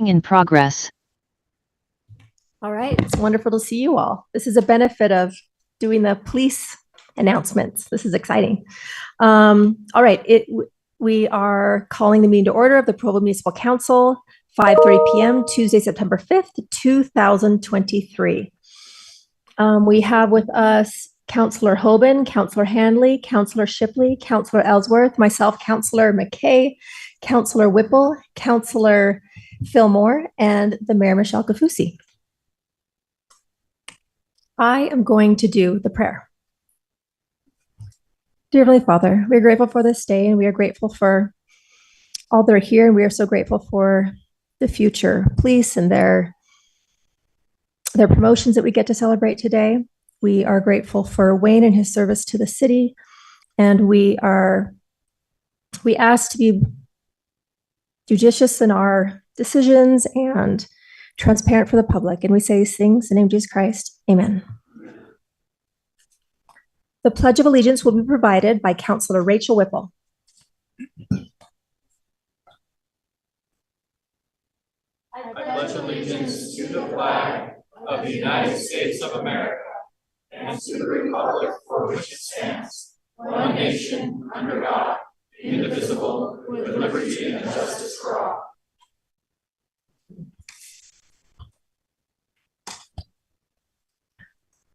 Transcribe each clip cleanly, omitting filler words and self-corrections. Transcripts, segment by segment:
In progress. All right, it's wonderful to see you all. This is a benefit of doing the police announcements. This is exciting. All right, we are calling the meeting to order of the Provo Municipal Council, 5:30 p.m. Tuesday, September 5th, 2023. We have with us Councillor Hoban, Councillor Handley, Councillor Shipley, Councillor Ellsworth, myself, Councillor McKay, Councillor Whipple, Councillor Fillmore, and the Mayor, Michelle Kafusi. I am going to do the prayer. Dear Heavenly Father, we are grateful for this day, and we are grateful for all that are here, and we are so grateful for the future police and their promotions that we get to celebrate today. We are grateful for Wayne and his service to the city, and we ask to be judicious in our decisions and transparent for the public. And we say these things in the name of Jesus Christ. Amen. The Pledge of Allegiance will be provided by Councillor Rachel Whipple. I pledge allegiance to the flag of the United States of America and to the republic for which it stands, one nation, under God, indivisible, with liberty and justice for all.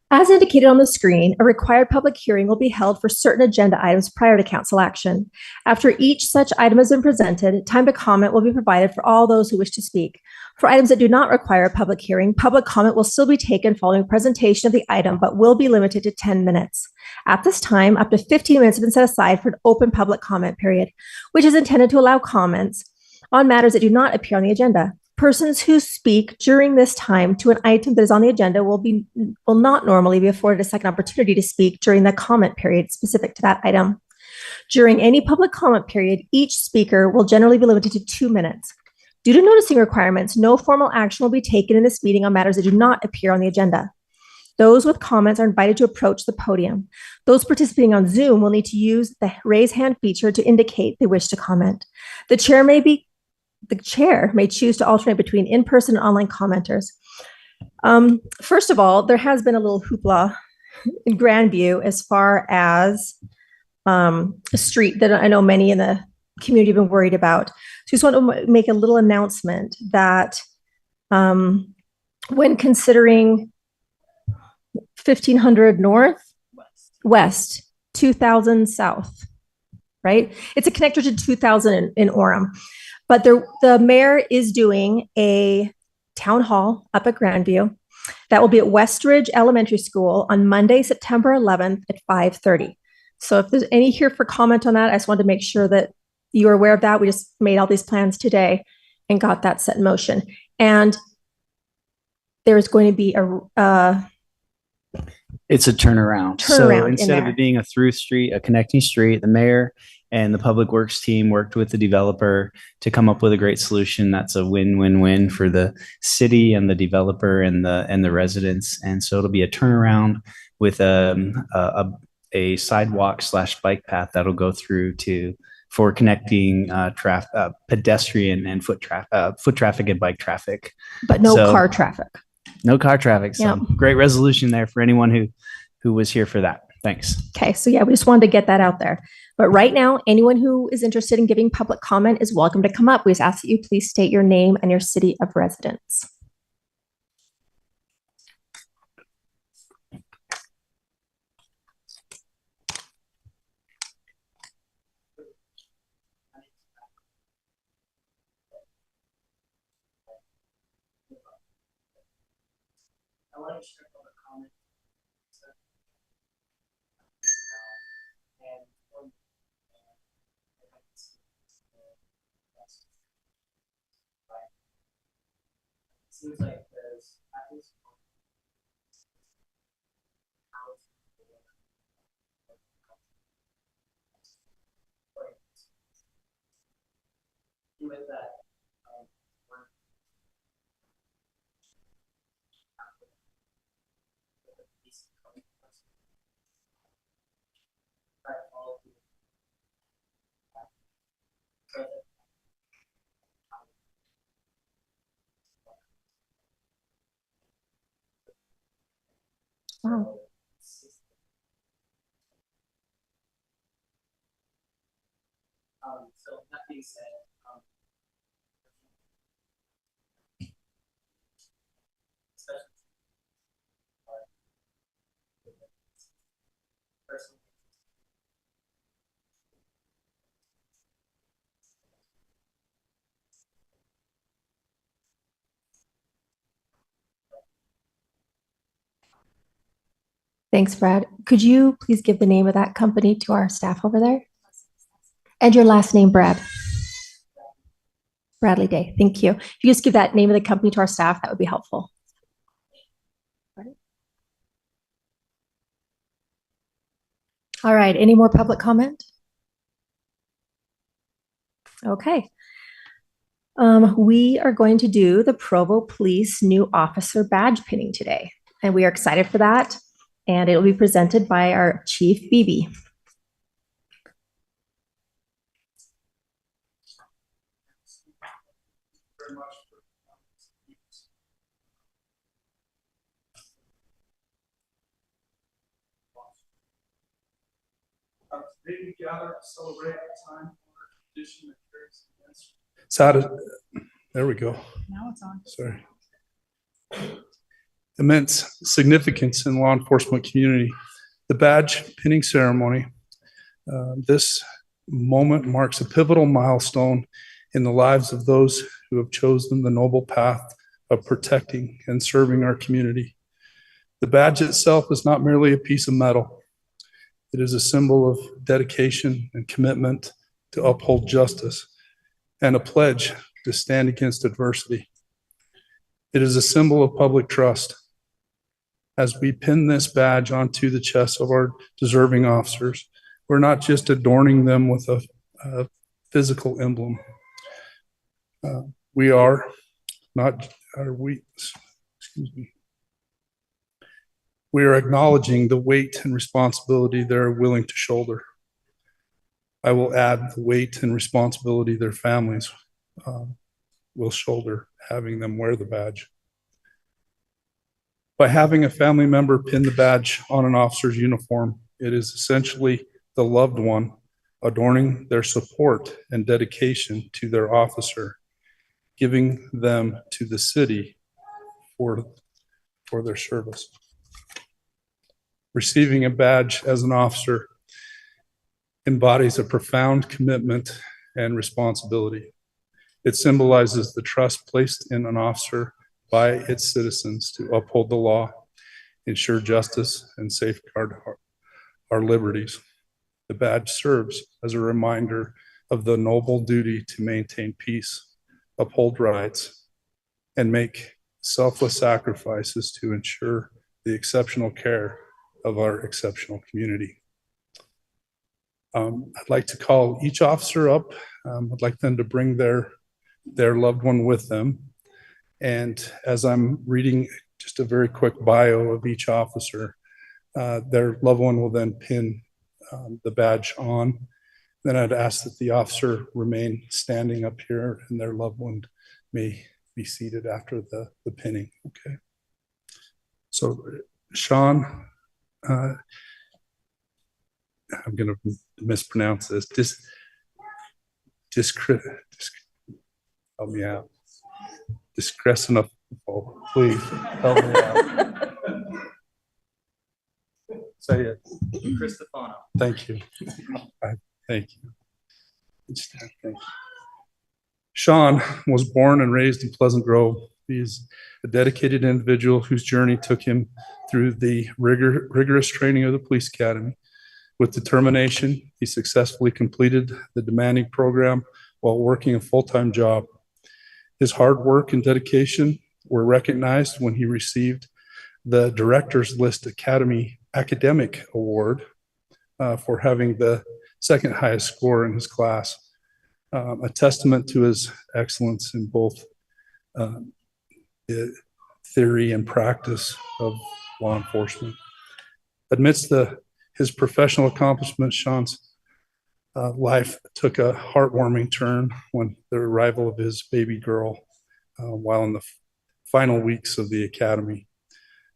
As indicated on the screen, a required public hearing will be held for certain agenda items prior to council action. After each such item has been presented, time to comment will be provided for all those who wish to speak. For items that do not require a public hearing, public comment will still be taken following presentation of the item, but will be limited to 10 minutes. At this time, up to 15 minutes have been set aside for an open public comment period, which is intended to allow comments on matters that do not appear on the agenda. Persons who speak during this time to an item that is on the agenda will not normally be afforded a second opportunity to speak during the comment period specific to that item. During any public comment period, each speaker will generally be limited to 2 minutes. Due to noticing requirements, no formal action will be taken in this meeting on matters that do not appear on the agenda. Those with comments are invited to approach the podium. Those participating on Zoom will need to use the raise hand feature to indicate they wish to comment. The chair may choose to alternate between in-person and online commenters. First of all, there has been a little hoopla in Grandview as far as a street that I know many in the community have been worried about. So I just want to make a little announcement that when considering 1500 North, West, 2000 South, right? It's a connector to 2000 in Orem. But the mayor is doing a town hall up at Grandview that will be at Westridge Elementary School on Monday, September 11th at 5:30. So if there's any here for comment on that, I just wanted to make sure that you are aware of that. We just made all these plans today and got that set in motion. And there's going to be it's a turnaround. So instead of it being a through street, a connecting street, the mayor and the public works team worked with the developer to come up with a great solution that's a win-win-win for the city and the developer and the residents. And so it'll be a turnaround with a sidewalk / bike path that'll go through for connecting pedestrian and foot traffic and bike traffic, but no car traffic. No car traffic. So great resolution there for anyone who was here for that. Thanks. Okay. So yeah, we just wanted to get that out there. But right now, anyone who is interested in giving public comment is welcome to come up. We just ask that you please state your name and your city of residence. I want to share public comment. Seems like there's at least with that. Wow. So that being said, personally, Thanks, Brad. Could you please give the name of that company to our staff over there? And your last name, Brad. Bradley Day. Thank you. If you just give that name of the company to our staff, that would be helpful. All right. Any more public comment? Okay. We are going to do the Provo Police new officer badge pinning today, and we are excited for that. And it will be presented by our Chief Beebe. Today we gather to celebrate the time honored tradition that carries there we go. Now it's on. Sorry. Immense significance in law enforcement community. The badge pinning ceremony. This moment marks a pivotal milestone in the lives of those who have chosen the noble path of protecting and serving our community. The badge itself is not merely a piece of metal. It is a symbol of dedication and commitment to uphold justice and a pledge to stand against adversity. It is a symbol of public trust. As we pin this badge onto the chests of our deserving officers, we're not just adorning them with a physical emblem. We are acknowledging the weight and responsibility they're willing to shoulder. I will add the weight and responsibility their families will shoulder having them wear the badge. By having a family member pin the badge on an officer's uniform, it is essentially the loved one adorning their support and dedication to their officer, giving them to the city for their service. Receiving a badge as an officer embodies a profound commitment and responsibility. It symbolizes the trust placed in an officer by its citizens to uphold the law, ensure justice, and safeguard our liberties. The badge serves as a reminder of the noble duty to maintain peace, uphold rights, and make selfless sacrifices to ensure the exceptional care of our exceptional community. I'd like to call each officer up. I'd like them to bring their loved one with them. And as I'm reading just a very quick bio of each officer, their loved one will then pin the badge on. Then I'd ask that the officer remain standing up here and their loved one may be seated after the pinning. Okay. So Sean, I'm going to mispronounce this. Help me out. Discretional, please help me out. Say it. Cristofano. Thank you. Thank you. Thank you. Sean was born and raised in Pleasant Grove. He's a dedicated individual whose journey took him through the rigorous training of the police academy. With determination, he successfully completed the demanding program while working a full-time job. His hard work and dedication were recognized when he received the Director's List Academy Academic Award for having the second highest score in his class, a testament to his excellence in both the theory and practice of law enforcement. Amidst his professional accomplishments, Sean's life took a heartwarming turn when the arrival of his baby girl while in the final weeks of the academy.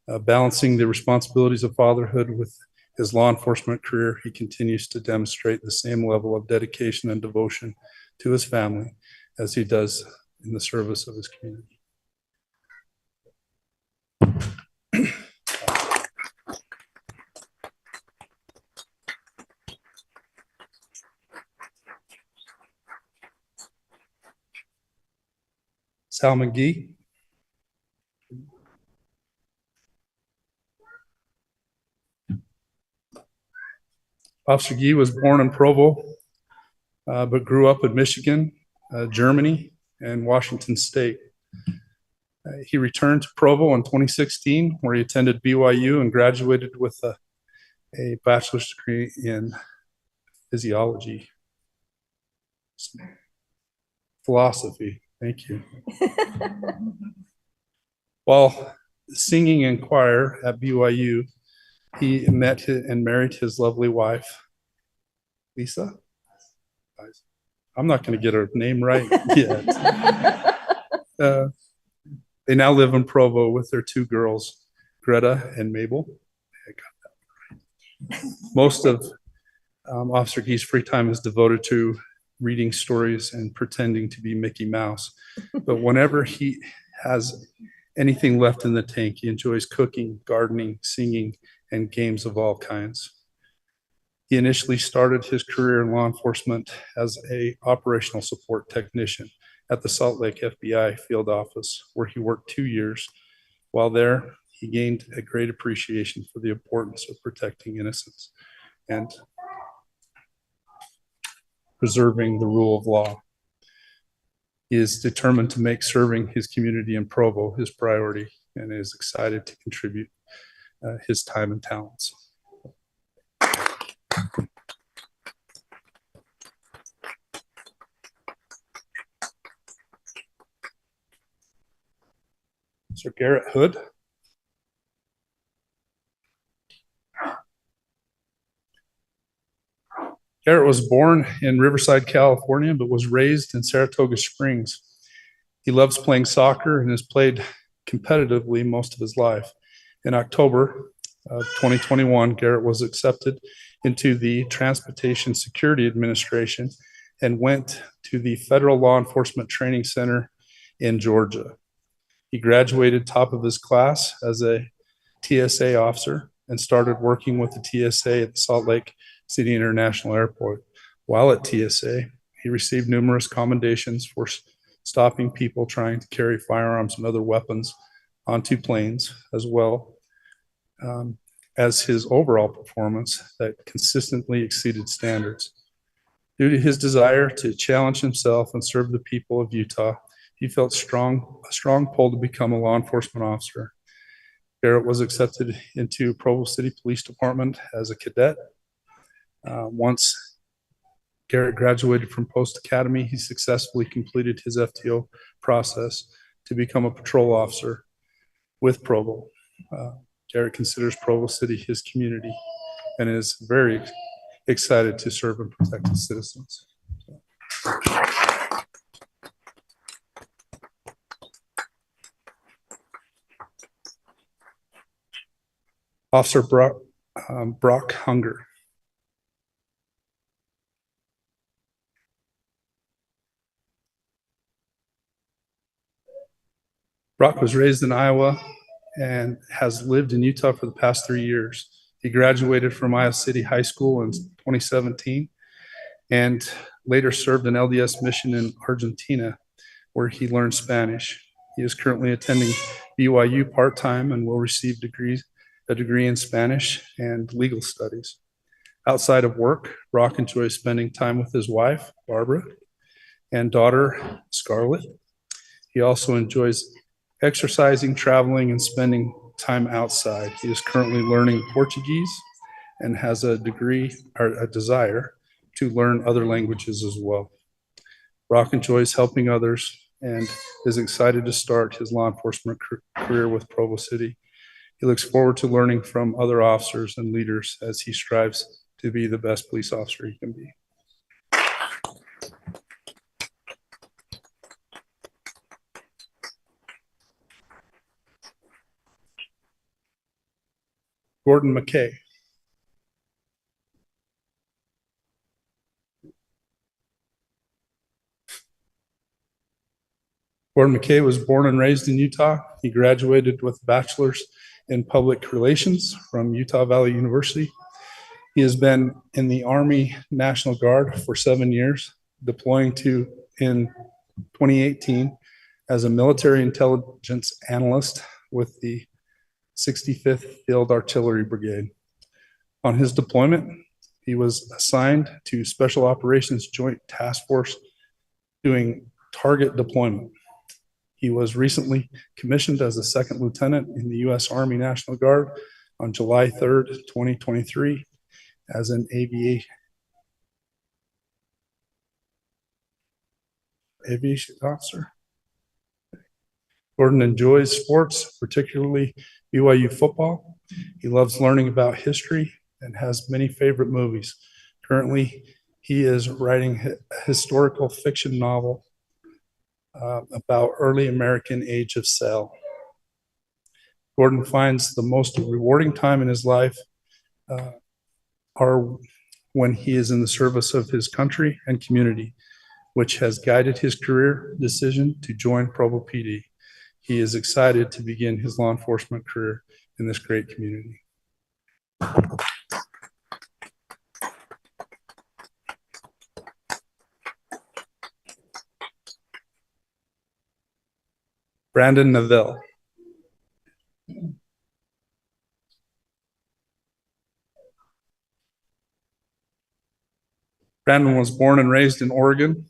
Balancing the responsibilities of fatherhood with his law enforcement career, he continues to demonstrate the same level of dedication and devotion to his family as he does in the service of his community. Sal McGee. Officer Gee was born in Provo, but grew up in Michigan, Germany, and Washington State. He returned to Provo in 2016, where he attended BYU and graduated with a bachelor's degree in physiology. Philosophy, thank you. While singing in choir at BYU, he met and married his lovely wife, Lisa. I'm not going to get her name right yet. They now live in Provo with their two girls, Greta and Mabel. I got that right. Most of Officer Gee's free time is devoted to reading stories and pretending to be Mickey Mouse. But whenever he has anything left in the tank, he enjoys cooking, gardening, singing, and games of all kinds. He initially started his career in law enforcement as an operational support technician at the Salt Lake FBI field office, where he worked 2 years. While there, he gained a great appreciation for the importance of protecting innocents and preserving the rule of law. He is determined to make serving his community in Provo his priority and is excited to contribute his time and talents. Sir Garrett Hood. Garrett was born in Riverside, California, but was raised in Saratoga Springs. He loves playing soccer and has played competitively most of his life. In October of 2021, Garrett was accepted into the Transportation Security Administration and went to the Federal Law Enforcement Training Center in Georgia. He graduated top of his class as a TSA officer and started working with the TSA at the Salt Lake City International Airport. While at TSA, he received numerous commendations for stopping people trying to carry firearms and other weapons onto planes, as well as his overall performance that consistently exceeded standards. Due to his desire to challenge himself and serve the people of Utah, he felt a strong pull to become a law enforcement officer. Garrett was accepted into Provo City Police Department as a cadet. Once Garrett graduated from Post Academy, he successfully completed his FTO process to become a patrol officer with Provo. Garrett considers Provo City his community and is very excited to serve and protect his citizens. Officer Brock Hunger. Brock was raised in Iowa and has lived in Utah for the past 3 years. He graduated from Iowa City High School in 2017 and later served an LDS mission in Argentina, where he learned Spanish. He is currently attending BYU part-time and will receive a degree in Spanish and legal studies. Outside of work, Brock enjoys spending time with his wife, Barbara, and daughter, Scarlett. He also enjoys exercising, traveling, and spending time outside. He is currently learning Portuguese and has a desire to learn other languages as well. Brock enjoys helping others and is excited to start his law enforcement career with Provo City. He looks forward to learning from other officers and leaders as he strives to be the best police officer he can be. Gordon McKay. Gordon McKay was born and raised in Utah. He graduated with a bachelor's in public relations from Utah Valley University. He has been in the Army National Guard for 7 years, deploying in 2018 as a military intelligence analyst with the 65th Field Artillery Brigade. On his deployment, he was assigned to Special Operations Joint Task Force doing target deployment. He was recently commissioned as a second lieutenant in the U.S. Army National Guard on July 3rd, 2023, as an aviation officer. Gordon enjoys sports, particularly BYU football. He loves learning about history and has many favorite movies. Currently, he is writing a historical fiction novel about early American age of sail. Gordon finds the most rewarding time in his life are when he is in the service of his country and community, which has guided his career decision to join Provo PD. He is excited to begin his law enforcement career in this great community. Brandon Neville. Brandon was born and raised in Oregon,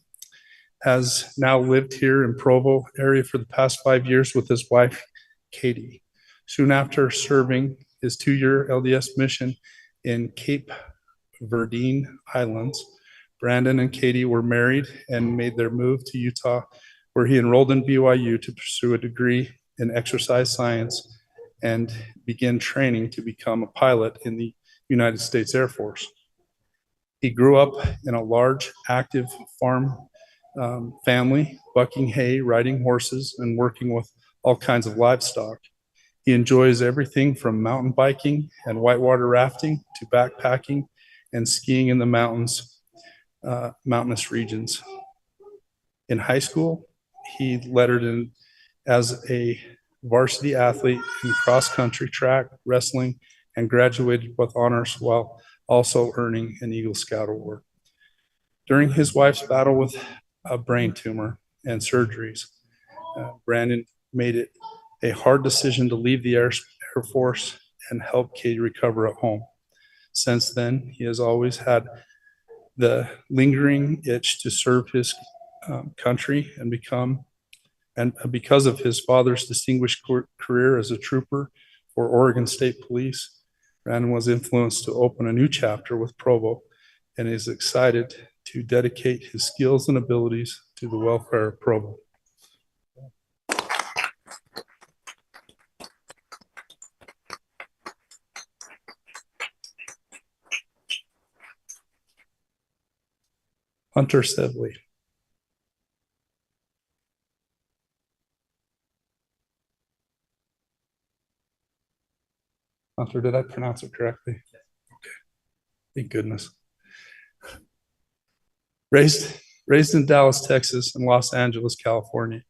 has now lived here in Provo area for the past 5 years with his wife, Katie. Soon after serving his 2-year LDS mission in Cape Verde Islands, Brandon and Katie were married and made their move to Utah, where he enrolled in BYU to pursue a degree in exercise science and begin training to become a pilot in the United States Air Force. He grew up in a large, active farm family, bucking hay, riding horses, and working with all kinds of livestock. He enjoys everything from mountain biking and whitewater rafting to backpacking and skiing in the mountainous regions. In high school, he lettered in as a varsity athlete in cross-country, track, wrestling, and graduated with honors while also earning an Eagle Scout Award. During his wife's battle with a brain tumor and surgeries, Brandon made it a hard decision to leave the Air Force and help Katie recover at home. Since then, he has always had the lingering itch to serve his country and because of his father's distinguished career as a trooper for Oregon State Police, Brandon was influenced to open a new chapter with Provo and is excited to dedicate his skills and abilities to the welfare of Provo. Hunter Sibley. Hunter, did I pronounce it correctly? Okay. Thank goodness. Raised in Dallas, Texas, and Los Angeles, California,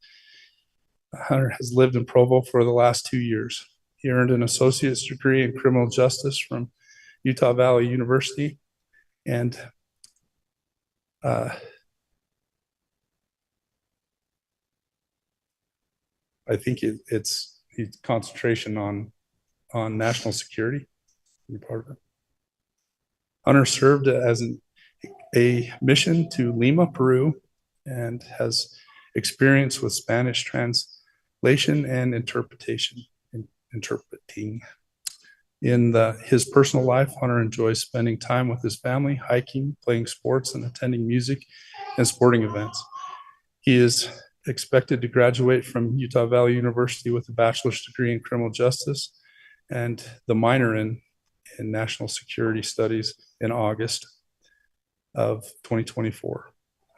Hunter has lived in Provo for the last 2 years. He earned an associate's degree in criminal justice from Utah Valley University, and I think it's concentration on national security. Part of it. Hunter served as a mission to Lima, Peru, and has experience with Spanish translation and interpreting. In his personal life, Hunter enjoys spending time with his family, hiking, playing sports, and attending music and sporting events. He is expected to graduate from Utah Valley University with a bachelor's degree in criminal justice and the minor in national security studies in August of 2024.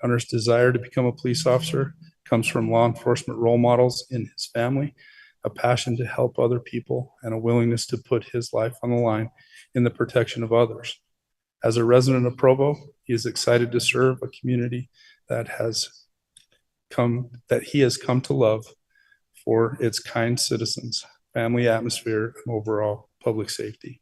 Hunter's desire to become a police officer comes from law enforcement role models in his family, a passion to help other people, and a willingness to put his life on the line in the protection of others. As a resident of Provo, he is excited to serve a community that he has come to love for its kind citizens, family atmosphere, and overall public safety.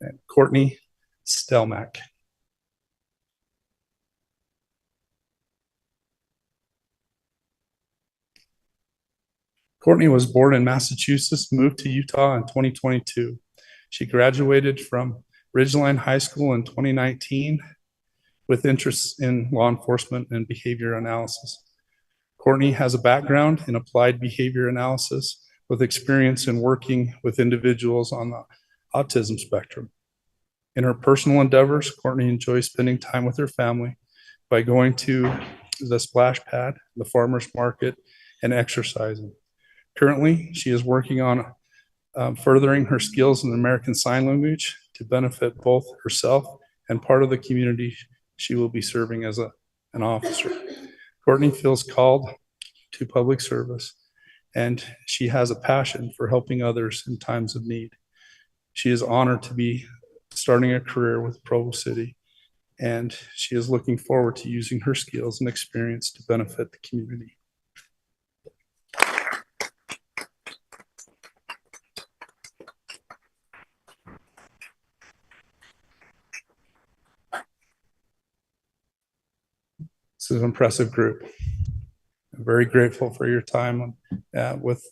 And Courtney Stelmack. Courtney was born in Massachusetts, moved to Utah in 2022. She graduated from Ridgeline High School in 2019 with interests in law enforcement and behavior analysis. Courtney has a background in applied behavior analysis with experience in working with individuals on the autism spectrum. In her personal endeavors, Courtney enjoys spending time with her family by going to the splash pad, the farmer's market, and exercising. Currently, she is working on furthering her skills in American Sign Language to benefit both herself and part of the community she will be serving as an officer. Courtney feels called to public service, and she has a passion for helping others in times of need. She is honored to be starting a career with Provo City, and she is looking forward to using her skills and experience to benefit the community. This is an impressive group. I'm very grateful for your time with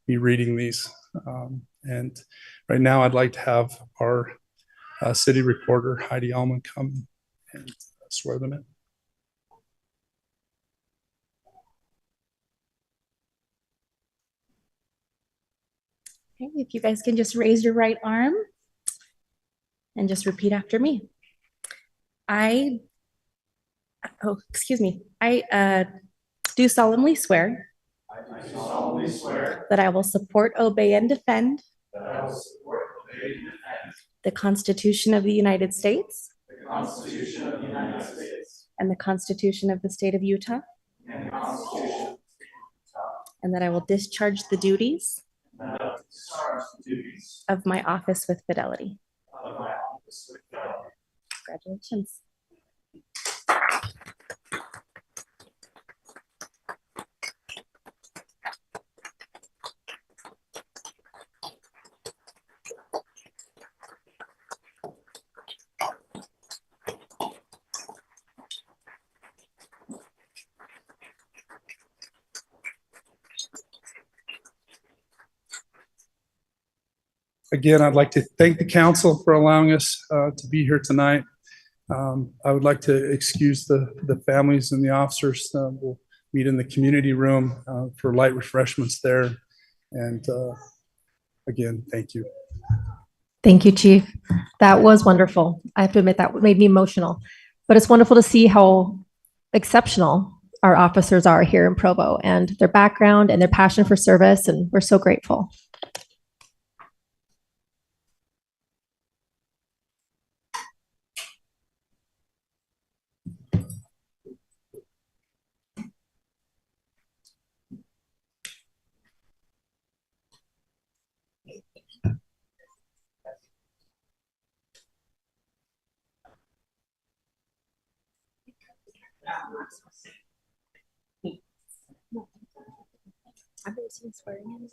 me reading these. And right now I'd like to have our city reporter, Heidi Almond, come and swear them in. Okay, if you guys can just raise your right arm and just repeat after me. I do solemnly swear that I will support, obey, and defend the Constitution of the United States and the Constitution of the State of Utah, and that I will discharge the duties of my office with fidelity. Congratulations. Again, I'd like to thank the council for allowing us to be here tonight. I would like to excuse the families and the officers. We'll meet in the community room for light refreshments there. And again, thank you. Thank you, Chief. That was wonderful. I have to admit that made me emotional, but it's wonderful to see how exceptional our officers are here in Provo and their background and their passion for service. And we're so grateful. I've been swearing in.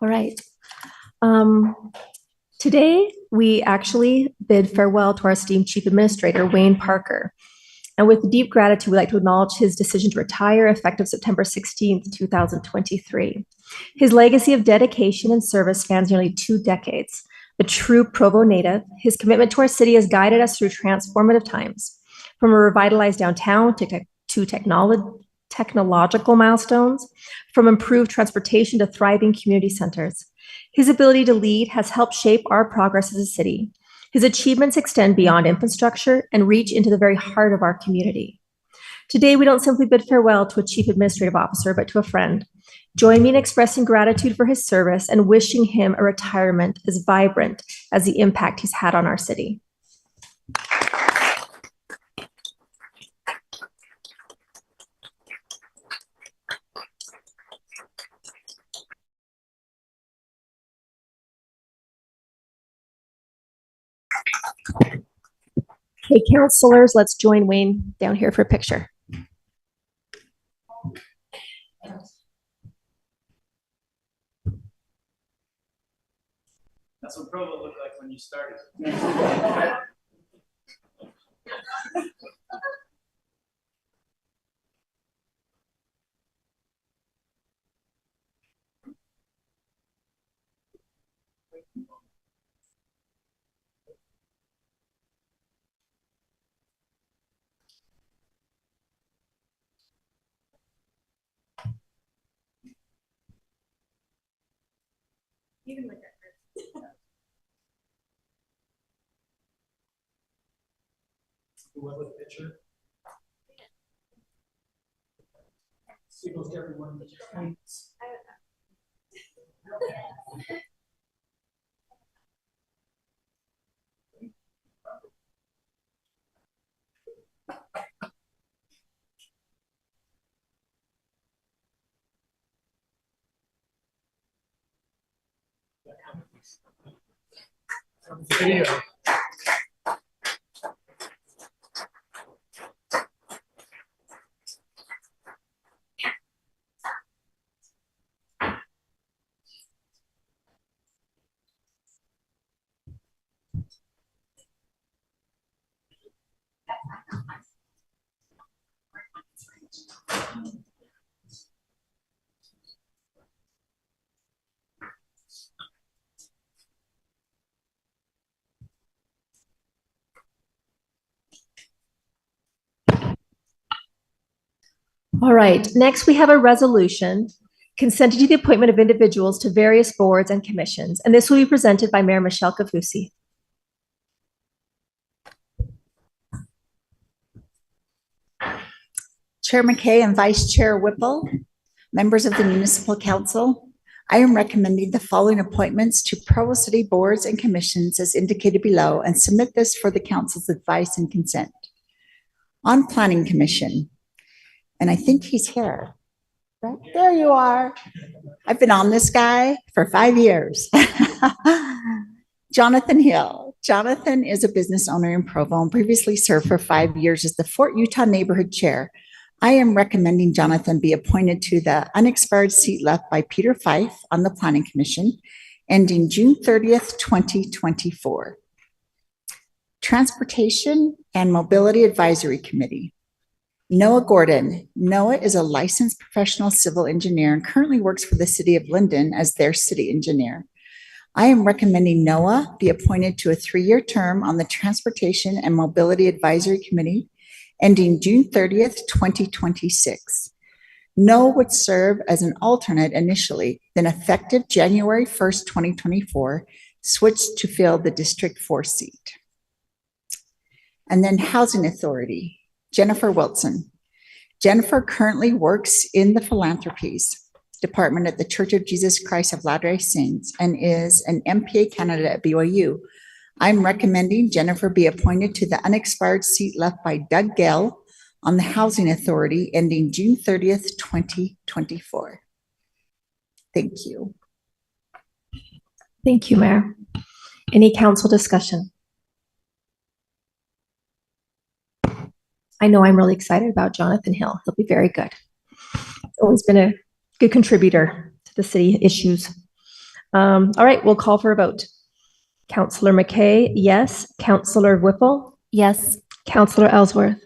All right. Today, we actually bid farewell to our esteemed Chief Administrator, Wayne Parker. And with deep gratitude, we'd like to acknowledge his decision to retire effective September 16th, 2023. His legacy of dedication and service spans nearly 2 decades. A true Provo native, his commitment to our city has guided us through transformative times, from a revitalized downtown to technological milestones, from improved transportation to thriving community centers. His ability to lead has helped shape our progress as a city. His achievements extend beyond infrastructure and reach into the very heart of our community. Today, we don't simply bid farewell to a chief administrative officer, but to a friend. Join me in expressing gratitude for his service and wishing him a retirement as vibrant as the impact he's had on our city. Okay, counselors, let's join Wayne down here for a picture. That's what Provo looked like when you started. Even like that. Whoever the picture. Signals to everyone. Video. All right, next we have a resolution consenting to the appointment of individuals to various boards and commissions, and this will be presented by Mayor Michelle Kafusi. Chair McKay and Vice Chair Whipple, members of the Municipal Council, I am recommending the following appointments to Provo City boards and commissions as indicated below and submit this for the council's advice and consent. On Planning Commission, and I think he's here. Right there you are. I've been on this guy for 5 years. Jonathan Hill. Jonathan is a business owner in Provo and previously served for 5 years as the Fort Utah Neighborhood Chair. I am recommending Jonathan be appointed to the unexpired seat left by Peter Fife on the Planning Commission, ending June 30th, 2024. Transportation and Mobility Advisory Committee. Noah Gordon. Noah is a licensed professional civil engineer and currently works for the city of Linden as their city engineer. I am recommending Noah be appointed to a 3-year term on the Transportation and Mobility Advisory Committee, ending June 30th, 2026. Noah would serve as an alternate initially, then effective January 1st, 2024, switched to fill the District 4 seat. And then Housing Authority. Jennifer Wilson. Jennifer currently works in the Philanthropies Department at the Church of Jesus Christ of Latter-day Saints and is an MPA candidate at BYU. I'm recommending Jennifer be appointed to the unexpired seat left by Doug Gell on the Housing Authority ending June 30th, 2024. Thank you. Thank you, Mayor. Any council discussion? I know I'm really excited about Jonathan Hill. He'll be very good. Always been a good contributor to the city issues. All right, we'll call for a vote. Councillor McKay, yes. Councillor Whipple? Yes. Councillor Ellsworth?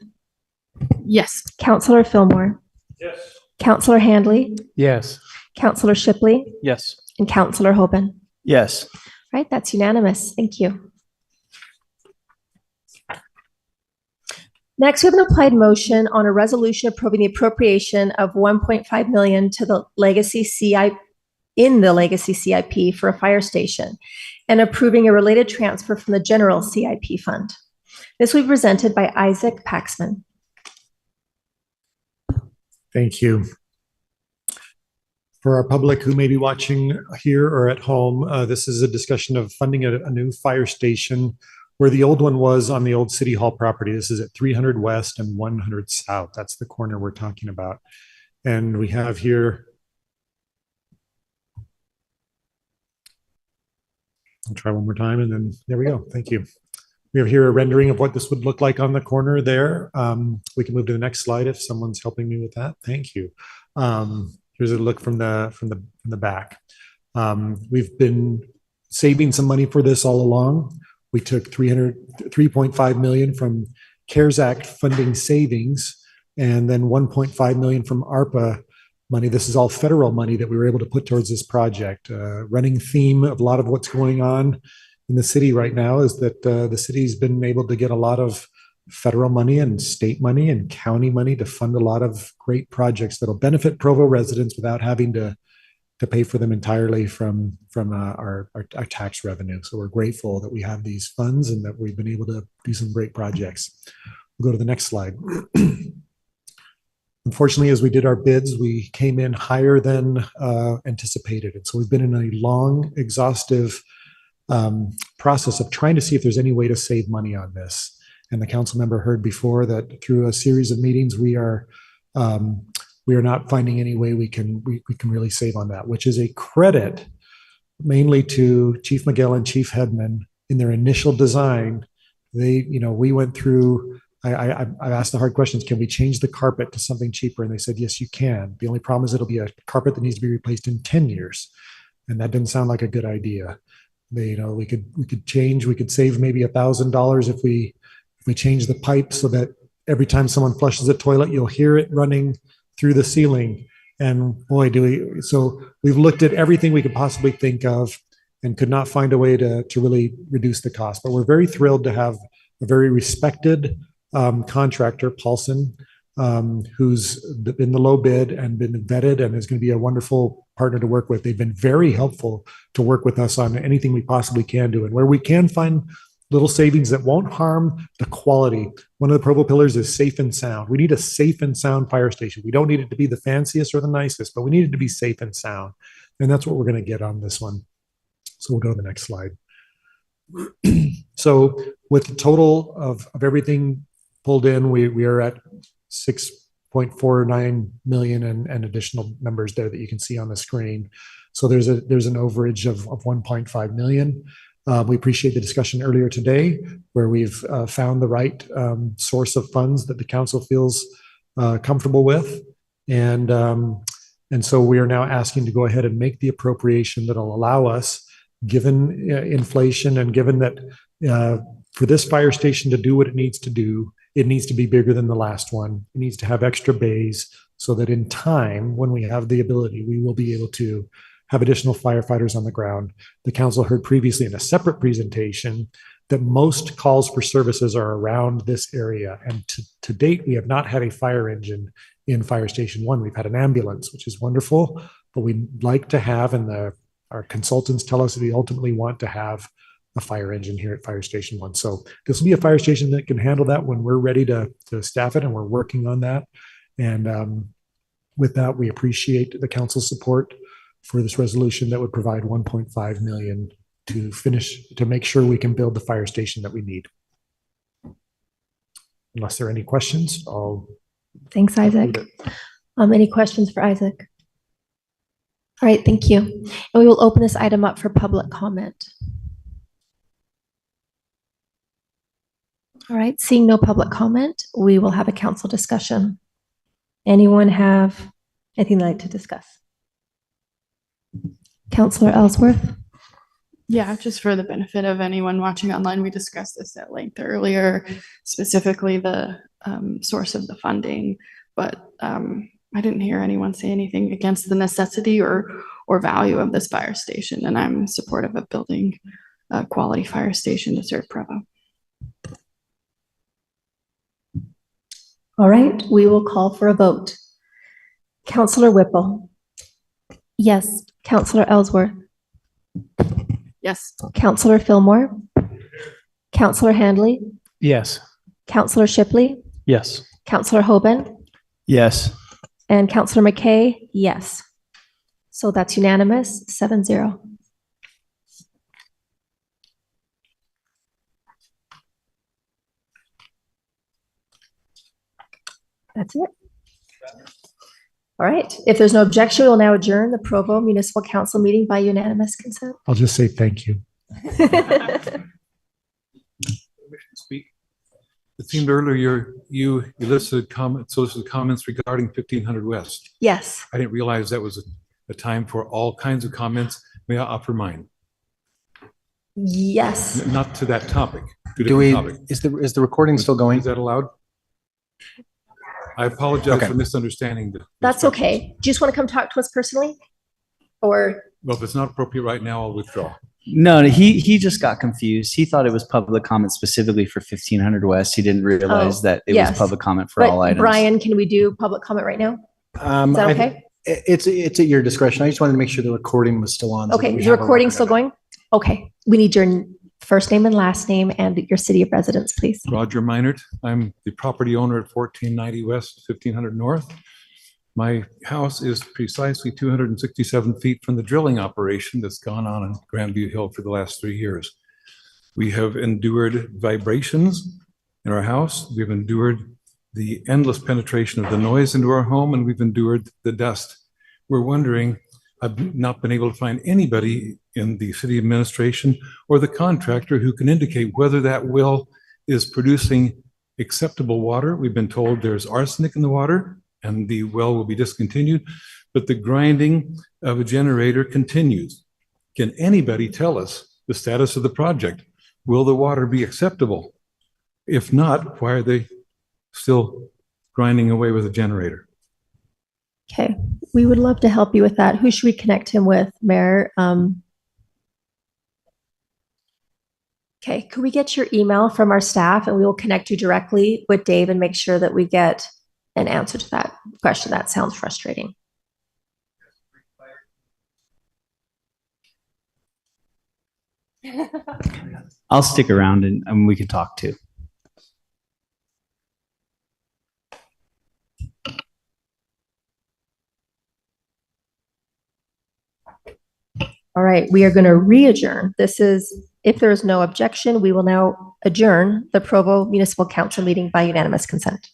Yes. Councillor Fillmore? Yes. Councillor Handley? Yes. Counselor Shipley, Yes. and Counselor Hoban. Yes. All right, that's unanimous. Thank you. Next, we have an applied motion on a resolution approving the appropriation of $1.5 million to the legacy CIP for a fire station and approving a related transfer from the general CIP fund. This will be presented by Isaac Paxman. Thank you. For our public who may be watching here or at home, this is a discussion of funding a new fire station where the old one was on the old City Hall property. This is at 300 West and 100 South. That's the corner we're talking about. And we have here, I'll try one more time and then there we go. Thank you. We have here a rendering of what this would look like on the corner there. We can move to the next slide if someone's helping me with that. Thank you. Here's a look from the back. We've been saving some money for this all along. We took $3.5 million from CARES Act funding savings, and then $1.5 million from ARPA money. This is all federal money that we were able to put towards this project. Running theme of a lot of what's going on in the city right now is that the city's been able to get a lot of federal money and state money and county money to fund a lot of great projects that'll benefit Provo residents without having to pay for them entirely from our tax revenue. So we're grateful that we have these funds and that we've been able to do some great projects. We'll go to the next slide. Unfortunately, as we did our bids, we came in higher than anticipated. And so we've been in a long, exhaustive process of trying to see if there's any way to save money on this. And the council member heard before that through a series of meetings, we are not finding any way we can really save on that, which is a credit mainly to Chief McGill and Chief Hedman in their initial design. We went through, I asked the hard questions. Can we change the carpet to something cheaper? And they said, yes, you can. The only problem is it'll be a carpet that needs to be replaced in 10 years. And that didn't sound like a good idea. We could save maybe $1,000 if we change the pipe so that every time someone flushes a toilet, you'll hear it running through the ceiling. And boy, so we've looked at everything we could possibly think of and could not find a way to really reduce the cost. But we're very thrilled to have a very respected contractor, Paulson, who's been the low bid and been vetted and is going to be a wonderful partner to work with. They've been very helpful to work with us on anything we possibly can do. And where we can find little savings that won't harm the quality. One of the Provo pillars is safe and sound. We need a safe and sound fire station. We don't need it to be the fanciest or the nicest, but we need it to be safe and sound. And that's what we're going to get on this one. So we'll go to the next slide. So with the total of everything pulled in, we are at 6.49 million and additional numbers there that you can see on the screen. So there's an overage of 1.5 million. We appreciate the discussion earlier today where we've found the right source of funds that the council feels comfortable with. And so we are now asking to go ahead and make the appropriation that'll allow us, given inflation and given that for this fire station to do what it needs to do, it needs to be bigger than the last one. It needs to have extra bays so that in time, when we have the ability, we will be able to have additional firefighters on the ground. The council heard previously in a separate presentation that most calls for services are around this area. And to date, we have not had a fire engine in Fire Station 1. We've had an ambulance, which is wonderful, but we'd like to have, and our consultants tell us that we ultimately want to have a fire engine here at Fire Station 1. So this will be a fire station that can handle that when we're ready to staff it, and we're working on that. And with that, we appreciate the council's support for this resolution that would provide 1.5 million to make sure we can build the fire station that we need. Unless there are any questions, Thanks, Isaac. Any questions for Isaac? All right, thank you. And we will open this item up for public comment. All right, seeing no public comment, we will have a council discussion. Anyone have anything they'd like to discuss? Councillor Ellsworth? Yeah, just for the benefit of anyone watching online, we discussed this at length earlier, specifically the source of the funding. But I didn't hear anyone say anything against the necessity or value of this fire station, and I'm supportive of building a quality fire station to serve Provo. All right, we will call for a vote. Counselor Whipple. Yes. Counselor Ellsworth. Yes. Counselor Fillmore. Counselor Handley. Yes. Counselor Shipley. Yes. Counselor Hoban. Yes. And Counselor McKay, yes. So that's unanimous, 7-0. That's it. All right. If there's no objection, we will now adjourn the Provo Municipal Council meeting by unanimous consent. I'll just say thank you. Speak. It seemed earlier you elicited comments, solicited comments regarding 1500 West. Yes. I didn't realize that was a time for all kinds of comments. May I offer mine? Yes. Not to that topic. To a Do we, different topic. is the recording still going? Is that allowed? I apologize Okay. for misunderstanding. That's okay. Do you just want to come talk to us personally? Or? Well, if it's not appropriate right now, I'll withdraw. No, he just got confused. He thought it was public comment specifically for 1500 West. He didn't realize that it was public comment for all items. Brian, can we do public comment right now? Is that okay? It's at your discretion. I just wanted to make sure the recording was still on. Okay, is the recording still going? Okay, we need your first name and last name and your city of residence, please. Roger Meinert. I'm the property owner at 1490 West, 1500 North. My house is precisely 267 feet from the drilling operation that's gone on in Grandview Hill for the last 3 years. We have endured vibrations in our house. We've endured the endless penetration of the noise into our home, and we've endured the dust. We're wondering, I've not been able to find anybody in the city administration or the contractor who can indicate whether that well is producing acceptable water. We've been told there's arsenic in the water and the well will be discontinued, but the grinding of a generator continues. Can anybody tell us the status of the project? Will the water be acceptable? If not, why are they still grinding away with a generator? Okay, we would love to help you with that. Who should we connect him with, Mayor? Okay, could we get your email from our staff and we will connect you directly with Dave and make sure that we get an answer to that question? That sounds frustrating. I'll stick around and we can talk too. All right, we are going to re-adjourn. This is, if there is no objection, we will now adjourn the Provo Municipal Council meeting by unanimous consent.